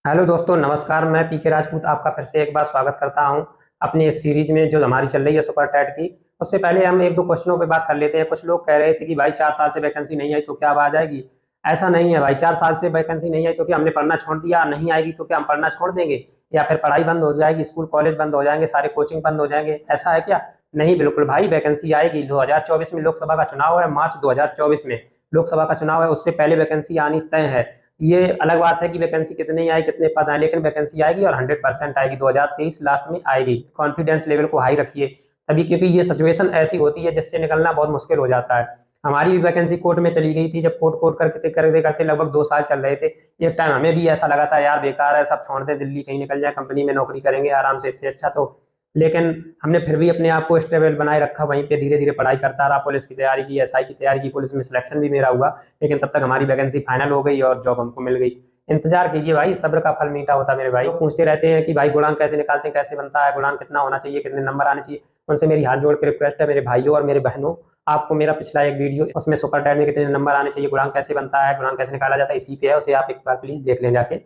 Hello दोस्तों, नमस्कार। मैं पीके राजपूत आपका फिर से एक बार स्वागत करता हूं अपनी इस सीरीज में जो हमारी चल रही है सुपर टेट की। उससे पहले हम एक दो क्वेश्चनों पे बात कर लेते हैं। कुछ लोग कह रहे थे कि भाई 4 साल से वैकेंसी नहीं आई तो क्या अब आ जाएगी। ऐसा नहीं है भाई, 4 साल से वैकेंसी नहीं आई तो क्या हमने पढ़ना छोड़ दिया, नहीं आएगी तो क्या हम पढ़ना छोड़ देंगे या फिर पढ़ाई बंद हो जाएगी, स्कूल कॉलेज बंद हो जाएंगे, सारे कोचिंग बंद हो जाएंगे, ऐसा है क्या? नहीं, बिल्कुल भाई, वैकेंसी आएगी। 2024 में लोकसभा का चुनाव है, मार्च 2024 में लोकसभा का चुनाव है, उससे पहले वैकेंसी आनी तय है। ये अलग बात है कि वैकेंसी कितनी आई, कितने पद आए, लेकिन वैकेंसी आएगी और 100% आएगी। 2023 लास्ट में आएगी। कॉन्फिडेंस लेवल को हाई रखिए तभी, क्योंकि ये सिचुएशन ऐसी होती है जिससे निकलना बहुत मुश्किल हो जाता है। हमारी भी वैकेंसी कोर्ट में चली गई थी, जब कोर्ट कोर्ट करते करते करते लगभग 2 साल चल रहे थे। एक टाइम हमें भी ऐसा लगा था, यार बेकार है, सब छोड़ दे, दिल्ली कहीं निकल जाए, कंपनी में नौकरी करेंगे आराम से, इससे अच्छा तो। लेकिन हमने फिर भी अपने आप को स्टेबल बनाए रखा, वहीं पे धीरे धीरे पढ़ाई करता रहा, पुलिस की तैयारी की, एसआई की तैयारी की, पुलिस में सिलेक्शन भी मेरा हुआ। लेकिन तब तक हमारी वैकेंसी फाइनल हो गई और जॉब हमको मिल गई। इंतजार कीजिए भाई, सब्र का फल मीठा होता है मेरे भाई। लोग पूछते रहते हैं कि भाई गुणांक कैसे निकालते हैं, कैसे बनता है, गुणांक कितना होना चाहिए, कितने नंबर आने चाहिए। उनसे मेरी हाथ जोड़ के रिक्वेस्ट है मेरे भाइयों और मेरे बहनों, आपको मेरा पिछला एक वीडियो, उसमें सुपर टैट में कितने नंबर आने चाहिए, गुणांक कैसे बनता है, गुणांक कैसे निकाला जाता है, इसी पे है, उसे आप एक बार प्लीज देख लें जाके।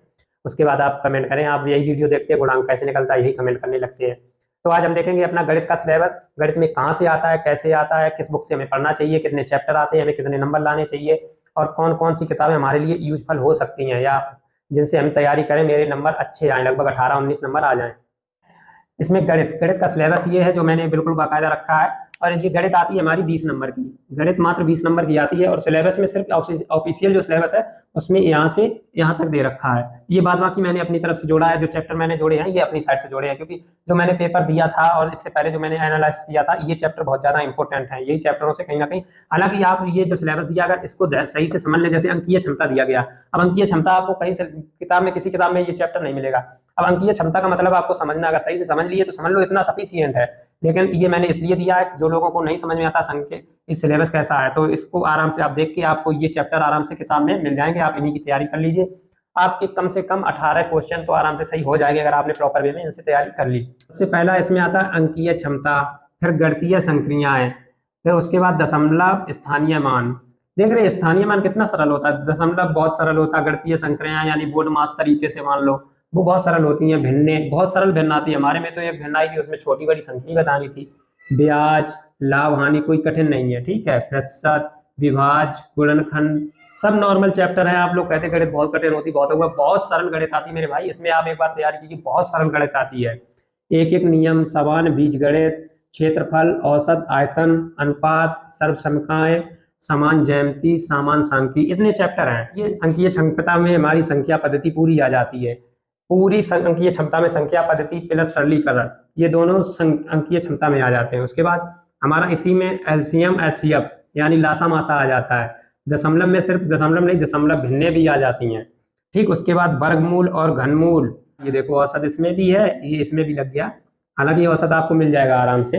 उसके बाद आप कमेंट करें। आप यही वीडियो देखते हैं, गुणांक कैसे निकलता है, यही कमेंट करने लगते हैं। तो आज हम देखेंगे अपना गणित का सिलेबस। गणित में कहाँ से आता है, कैसे आता है, किस बुक से हमें पढ़ना चाहिए, कितने चैप्टर आते हैं, हमें कितने नंबर लाने चाहिए, और कौन कौन सी किताबें हमारे लिए यूजफुल हो सकती हैं या जिनसे हम तैयारी करें मेरे नंबर अच्छे आए, लगभग 18-19 नंबर आ जाएं। इसमें गणित गणित का सिलेबस ये है जो मैंने बिल्कुल बाकायदा रखा है। और ये गणित आती है हमारी 20 नंबर की। गणित मात्र 20 नंबर की आती है और सिलेबस में सिर्फ ऑफिशियल जो सिलेबस है उसमें यहाँ से यहाँ तक दे रखा है। ये बाद बाकी मैंने अपनी तरफ से जोड़ा है, जो चैप्टर मैंने जोड़े हैं ये अपनी साइड से जोड़े हैं, क्योंकि जो मैंने पेपर दिया था और इससे पहले जो मैंने एनालाइज किया था, ये चैप्टर बहुत ज्यादा इंपॉर्टेंट है। यही चैप्टरों से कहीं ना कहीं, हालांकि आप ये जो सिलेबस दिया अगर इसको सही से समझ लें, जैसे अंकीय क्षमता दिया गया। अब अंकीय क्षमता आपको कहीं से किताब में, किसी किताब में ये चैप्टर नहीं मिलेगा। अब अंकीय क्षमता का मतलब आपको समझना, अगर सही से समझ लिए तो समझ लो, इतना सफिशियंट है। लेकिन ये मैंने इसलिए दिया है जो लोगों को नहीं समझ में आता संख्या, इस सिलेबस कैसा है, तो इसको आराम से आप देख के आपको ये चैप्टर आराम से किताब में मिल जाएंगे, आप इन्हीं की तैयारी कर लीजिए। आपके कम से कम 18 क्वेश्चन तो आराम से सही हो जाएंगे अगर आपने प्रॉपर वे में इनसे तैयारी कर ली। सबसे पहला इसमें आता है अंकीय क्षमता, फिर गणितीय संक्रियाएं, फिर उसके बाद दशमलव, स्थानीय मान। देख रहे हैं स्थानीय मान कितना सरल होता है, दशमलव बहुत सरल होता है, गणितीय संक्रियाएं यानी बोर्ड मास तरीके से मान लो वो बहुत सरल होती हैं। भिन्ने बहुत सरल भिन्न आती है। हमारे में तो एक भिन्न आई थी, उसमें छोटी बड़ी संख्या ही बतानी थी। ब्याज, लाभ हानि कोई कठिन नहीं है, ठीक है। प्रतिशत, विभाज, गुणनखंड, सब नॉर्मल चैप्टर है। आप लोग कहते हैं गणित बहुत कठिन होती, बहुत होगा, बहुत सरल गणित आती है मेरे भाई। इसमें आप एक बार तैयारी कीजिए, बहुत सरल गणित आती है। एक एक नियम, समान बीज गणित, क्षेत्रफल, औसत, आयतन, अनुपात, सर्वसमीकरण, समान ज्यामिति, समान सांख्यिकी, इतने चैप्टर हैं। ये अंकीय क्षमता में हमारी संख्या पद्धति पूरी आ जाती है। पूरी अंकीय क्षमता में संख्या पद्धति प्लस सरलीकरण, ये दोनों अंकीय क्षमता में आ जाते हैं। उसके बाद हमारा इसी में एलसीएम एचसीएफ यानी लासा मासा आ जाता है। दशमलव में सिर्फ दशमलव नहीं, दशमलव भिन्ने भी आ जाती हैं, ठीक। उसके बाद वर्गमूल और घनमूल, ये देखो औसत इसमें भी है, ये इसमें भी लग गया। हालांकि औसत आपको मिल जाएगा आराम से।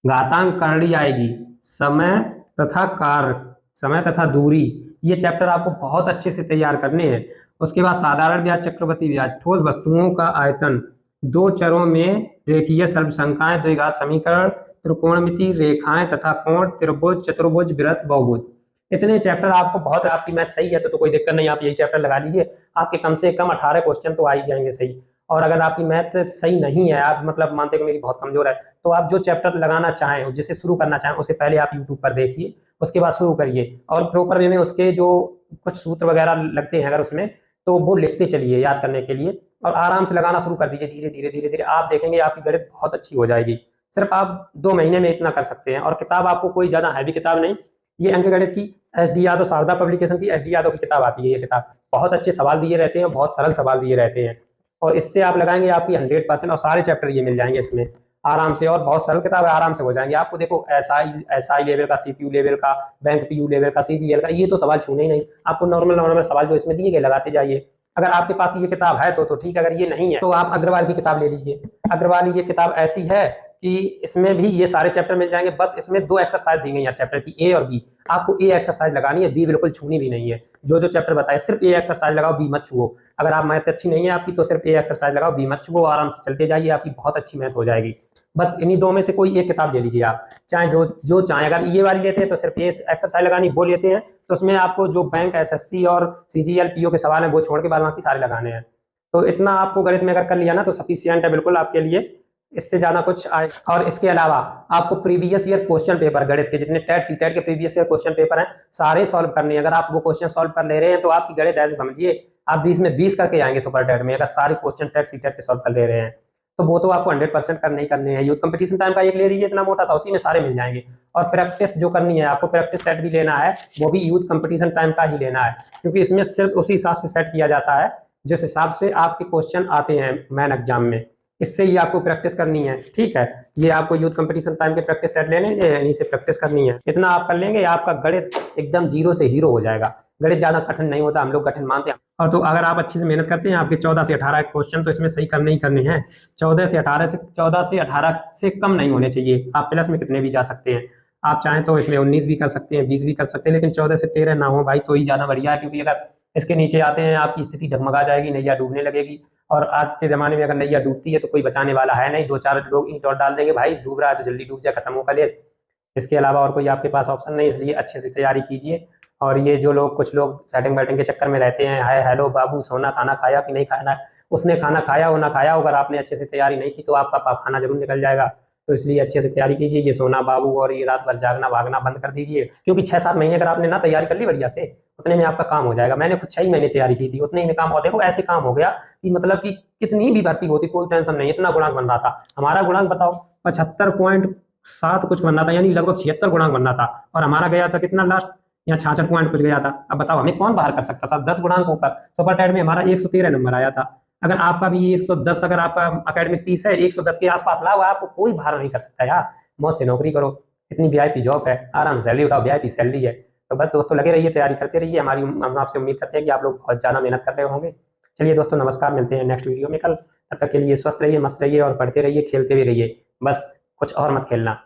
घातांक करड़ी आएगी, समय तथा कार्य, समय तथा दूरी, ये चैप्टर आपको बहुत अच्छे से तैयार करने हैं। उसके बाद साधारण ब्याज, चक्रवृद्धि ब्याज, ठोस वस्तुओं का आयतन, दो चरों में रेखीय सर्वसंख्याएं, द्विघात समीकरण, त्रिकोणमिति, रेखाएं तथा कोण, त्रिभुज, चतुर्भुज, वृत्त, बहुभुज, इतने चैप्टर आपको बहुत। आपकी मैथ सही है तो कोई दिक्कत नहीं, आप यही चैप्टर लगा लीजिए, आपके कम से कम 18 क्वेश्चन तो आ ही जाएंगे सही। और अगर आपकी मैथ सही नहीं है, आप मतलब मानते हो मेरी बहुत कमजोर है, तो आप जो चैप्टर लगाना चाहें, जिसे शुरू करना चाहें, उसे पहले आप यूट्यूब पर देखिए, उसके बाद शुरू करिए और प्रॉपर वे में उसके जो कुछ सूत्र वगैरह लगते हैं अगर उसमें, तो वो लिखते चलिए याद करने के लिए, और आराम से लगाना शुरू कर दीजिए। धीरे धीरे धीरे धीरे आप देखेंगे आपकी गणित बहुत अच्छी हो जाएगी। सिर्फ आप 2 महीने में इतना कर सकते हैं। और किताब आपको कोई ज्यादा हैवी किताब नहीं, ये अंक गणित की S D Yadav, Sharda publication की एस डी यादव की किताब आती है। ये किताब बहुत अच्छे सवाल दिए रहते हैं, बहुत सरल सवाल दिए रहते हैं, और इससे आप लगाएंगे आपकी 100%, और सारे चैप्टर ये मिल जाएंगे इसमें आराम से। और बहुत सरल किताब है, आराम से हो जाएंगे आपको। देखो एसआई लेवल का, सीपीयू लेवल का, बैंक पीयू लेवल का, सीजीएल का, ये तो सवाल छूने ही नहीं। आपको नॉर्मल नॉर्मल सवाल जो इसमें दिए गए लगाते जाइए। अगर आपके पास ये किताब है तो ठीक है, अगर ये नहीं है तो आप अग्रवाल की किताब ले लीजिए। अग्रवाल ये किताब ऐसी है कि इसमें भी ये सारे चैप्टर मिल जाएंगे। बस इसमें 2 एक्सरसाइज दी गई है चैप्टर की, ए और बी। आपको ए एक्सरसाइज लगानी है, बी बिल्कुल छूनी भी नहीं है। जो जो चैप्टर बताए सिर्फ ए एक्सरसाइज लगाओ, बी मत छुओ। अगर आप मैथ अच्छी नहीं है आपकी तो सिर्फ ए एक्सरसाइज लगाओ, बी मत छुओ, आराम से चलते जाइए, आपकी बहुत अच्छी मैथ हो जाएगी। बस इन्हीं 2 में से कोई एक किताब ले लीजिए आप, चाहे जो जो चाहे। अगर ये वाली लेते हैं तो सिर्फ ए एक्सरसाइज लगानी, वो लेते हैं तो उसमें आपको जो बैंक, एसएससी और सीजीएल पीओ के सवाल हैं वो छोड़ के बाद बाकी सारे लगाने हैं। तो इतना आपको गणित में अगर कर लिया ना तो सफिशियंट है बिल्कुल आपके लिए, इससे ज्यादा कुछ आए। और इसके अलावा आपको प्रीवियस ईयर क्वेश्चन पेपर गणित के जितने टेट सीटेट के प्रीवियस ईयर क्वेश्चन पेपर हैं सारे सॉल्व करने हैं। अगर आप वो क्वेश्चन सॉल्व कर ले रहे हैं तो आपकी गणित ऐसे समझिए आप 20 में 20 करके आएंगे सुपर टेट में, अगर सारे क्वेश्चन टेट सीटेट के सॉल्व कर ले रहे हैं तो वो तो आपको 100% करने ही करने हैं। यूथ कंपटीशन टाइम का एक ले लीजिए इतना मोटा सा, उसी में सारे मिल जाएंगे। और प्रैक्टिस जो करनी है आपको, प्रैक्टिस सेट भी लेना है, वो भी यूथ कंपटीशन टाइम का ही लेना है, क्योंकि इसमें सिर्फ उसी हिसाब से सेट किया जाता है जिस हिसाब से आपके क्वेश्चन आते हैं मेन एग्जाम में। इससे ही आपको प्रैक्टिस करनी है, ठीक है। ये आपको यूथ कंपटीशन टाइम के प्रैक्टिस सेट लेने हैं, इन्हीं से प्रैक्टिस करनी है। इतना आप कर लेंगे आपका गणित एकदम जीरो से हीरो हो जाएगा। गणित ज्यादा कठिन नहीं होता, हम लोग कठिन मानते हैं। और तो अगर आप अच्छे से मेहनत करते हैं, आपके 14 से 18 क्वेश्चन तो इसमें सही करने ही करने हैं। 14 से 18 से कम नहीं होने चाहिए। आप प्लस में कितने भी जा सकते हैं, आप चाहें तो इसमें 19 भी कर सकते हैं, 20 भी कर सकते हैं, लेकिन 14 से 13 ना हो भाई तो ही ज्यादा बढ़िया है। क्योंकि अगर इसके नीचे आते हैं आपकी स्थिति डगमगा जाएगी, नैया डूबने लगेगी। और आज के ज़माने में अगर नैया डूबती है तो कोई बचाने वाला है नहीं, 2-4 लोग ईंट और डाल देंगे, भाई डूब रहा है तो जल्दी डूब जाए, खत्म हो कलेश। इसके अलावा और कोई आपके पास ऑप्शन नहीं, इसलिए अच्छे से तैयारी कीजिए। और ये जो लोग कुछ लोग सेटिंग बैटिंग के चक्कर में रहते हैं, हाय हेलो बाबू सोना खाना खाया कि नहीं खाना, उसने खाना खाया हो ना खाया हो, अगर आपने अच्छे से तैयारी नहीं की तो आपका खाना जरूर निकल जाएगा। तो इसलिए अच्छे से तैयारी कीजिए। ये सोना बाबू और ये रात भर जागना भागना बंद कर दीजिए, क्योंकि 6-7 महीने अगर आपने ना तैयारी कर ली बढ़िया से, उतने में आपका काम हो जाएगा। मैंने खुद 6 महीने तैयारी की थी, उतने ही में काम, और देखो ऐसे काम हो गया कि मतलब कि कितनी भी भर्ती होती कोई टेंशन नहीं, इतना गुणांक बन रहा था। हमारा गुणांक बताओ 75.7 कुछ बन रहा था, यानी लगभग 76 गुणांक बन रहा था। और हमारा गया था कितना लास्ट, यहाँ 66 पॉइंट कुछ गया था। अब बताओ हमें कौन बाहर कर सकता था, 10 गुणांक ऊपर। सुपर टेट में हमारा 113 नंबर आया था। अगर आपका भी 110, अगर आपका अकेडमिक 30 है, 110 के आसपास लाओ, आपको कोई बाहर नहीं कर सकता यार। मौज से नौकरी करो, इतनी वीआईपी जॉब है, आराम से सैलरी उठाओ, वीआईपी सैलरी है। तो बस दोस्तों लगे रहिए, तैयारी करते रहिए। हम आपसे उम्मीद करते हैं कि आप लोग बहुत ज़्यादा मेहनत कर रहे होंगे। चलिए दोस्तों नमस्कार, मिलते हैं नेक्स्ट वीडियो में कल। तब तक के लिए स्वस्थ रहिए, मस्त रहिए और पढ़ते रहिए, खेलते भी रहिए, बस कुछ और मत खेलना।